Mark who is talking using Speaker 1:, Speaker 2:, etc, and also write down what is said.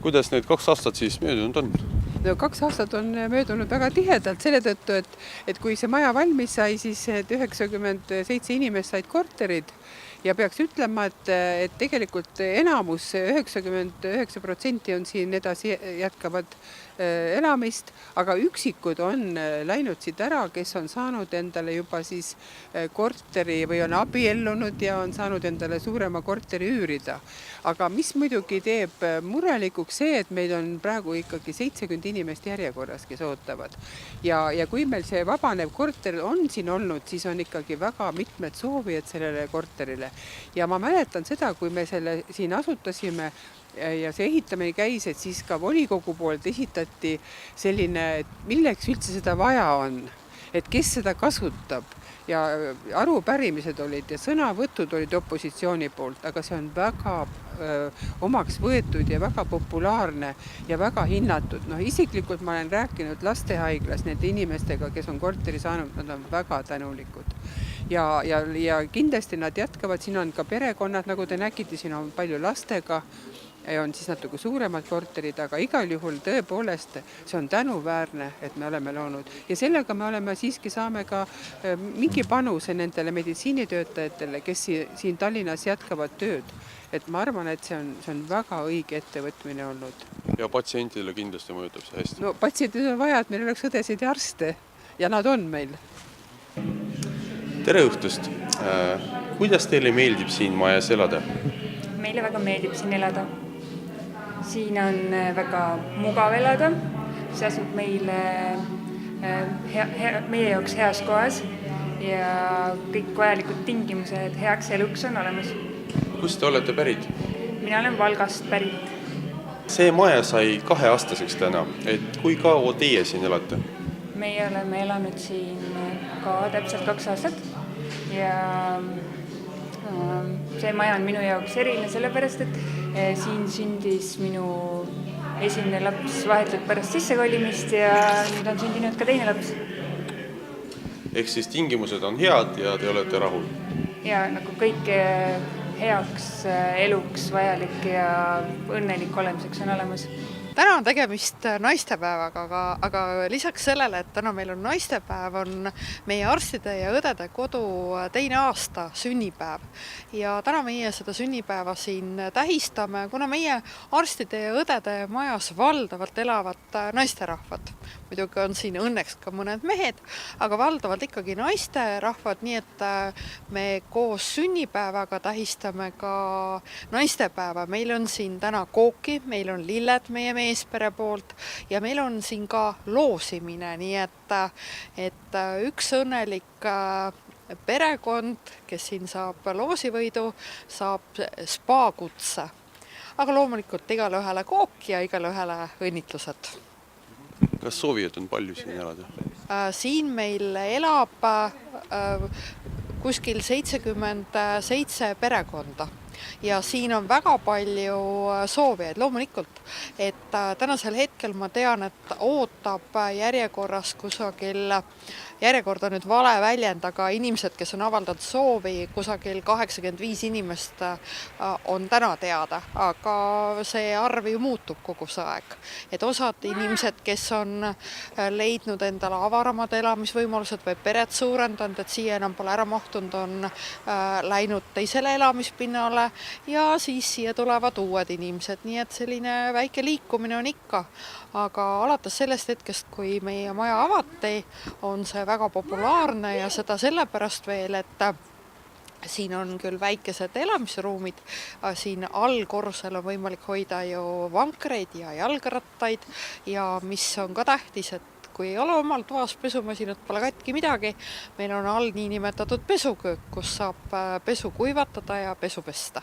Speaker 1: Kuidas need 2 aastat siis möödunud on?
Speaker 2: No 2 aastat on möödunud väga tihedalt selle tõttu, et kui see maja valmis sai, siis 97 inimest said korterid ja peaks ütlema, et tegelikult enamus, 99% on siin edasi jätkavad elamist, aga üksikud on läinud siit ära, kes on saanud endale juba siis korteri või on abiellunud ja on saanud endale suurema korteri üürida. Aga mis muidugi teeb murelikuks see, et meil on praegu ikkagi 70 inimest järjekorras, kes ootavad. Ja kui meil see vabanev korter on siin olnud, siis on ikkagi väga mitmed soovijad sellele korterile. Ja ma mäletan seda, kui me selle siin asutasime ja see ehitamine käis, et siis ka volikogu poolt esitati selline, et milleks üldse seda vaja on, et kes seda kasutab. Ja arupärimised olid ja sõnavõtud olid opositsiooni poolt, aga see on väga omaks võetud ja väga populaarne ja väga hinnatud. Isiklikult ma olen rääkinud lastehaiglas nende inimestega, kes on korteri saanud, nad on väga tänulikud. Ja kindlasti nad jätkavad, siin on ka perekonnad, nagu te nägite, siin on palju lastega, on siis natuke suuremad korterid, aga igal juhul tõepoolest see on tänuväärne, et me oleme loonud. Ja sellega me oleme siiski saame ka mingi panuse nendele meditsiinitöötajatele, kes siin Tallinnas jätkavad tööd. Et ma arvan, et see on väga õige ettevõtmine olnud.
Speaker 1: Ja patsientidele kindlasti mõjutab see hästi.
Speaker 2: No patsientidele on vaja, et meil oleks õdesid ja arste ja nad on meil.
Speaker 1: Tere õhtust! Kuidas teile meeldib siin majas elada?
Speaker 3: Meile väga meeldib siin elada. Siin on väga mugav elada. See asub meie jaoks heas kohas ja kõik vajalikud tingimused heaks eluks on olemas.
Speaker 1: Kust te olete pärit?
Speaker 3: Mina olen Valgast pärit.
Speaker 1: See maja sai 2-aastaseks täna. Et kui kaua teie siin elate?
Speaker 3: Meie oleme elanud siin ka täpselt 2 aastat ja see maja on minu jaoks eriline sellepärast, et siin sündis minu esimene laps vahetult pärast sissekolimist ja nüüd on sündinud ka teine laps.
Speaker 1: Ehk siis tingimused on head ja te olete rahul?
Speaker 3: Ja nagu kõik heaks eluks vajalik ja õnnelik olemiseks on olemas.
Speaker 4: Täna on tegemist naistepäevaga, aga lisaks sellele, et täna meil on naistepäev, on meie arstide ja õdede kodu 2. aasta sünnipäev. Ja täna meie seda sünnipäeva siin tähistame, kuna meie arstide ja õdede majas valdavalt elavad naisterahvad. Muidugi on siin õnneks ka mõned mehed, aga valdavalt ikkagi naisterahvad, nii et me koos sünnipäevaga tähistame ka naistepäeva. Meil on siin täna kooki, meil on lilled meie meespere poolt ja meil on siin ka loosimine, nii et üks õnnelik perekond, kes siin saab loosivõidu, saab spaakutse. Aga loomulikult igale ühele kook ja igale ühele õnnitlused.
Speaker 1: Kas soovijad on palju siin elada?
Speaker 4: Siin meil elab kuskil 77 perekonda. Ja siin on väga palju soovijaid, loomulikult, et tänasel hetkel ma tean, et ootab järjekorras kusagil, järjekord on nüüd vale väljend, aga inimesed, kes on avaldanud soovi, kusagil 85 inimest on täna teada, aga see arv ju muutub kogu see aeg. Et osad inimesed, kes on leidnud endale avaramad elamisvõimalused või peret suurendanud, et siia enam pole ära mahtunud, on läinud teisele elamispinnale ja siis siia tulevad uued inimesed, nii et selline väike liikumine on ikka. Aga alates sellest hetkest, kui meie maja avati, on see väga populaarne ja seda sellepärast veel, et siin on küll väikesed elamisruumid, siin allkorrusel on võimalik hoida ju vankreid ja jalgrattaid ja mis on ka tähtis, et kui ei ole omal toas pesumasinat, pole katki midagi, meil on all niinimetatud pesuköök, kus saab pesu kuivatada ja pesu pesta.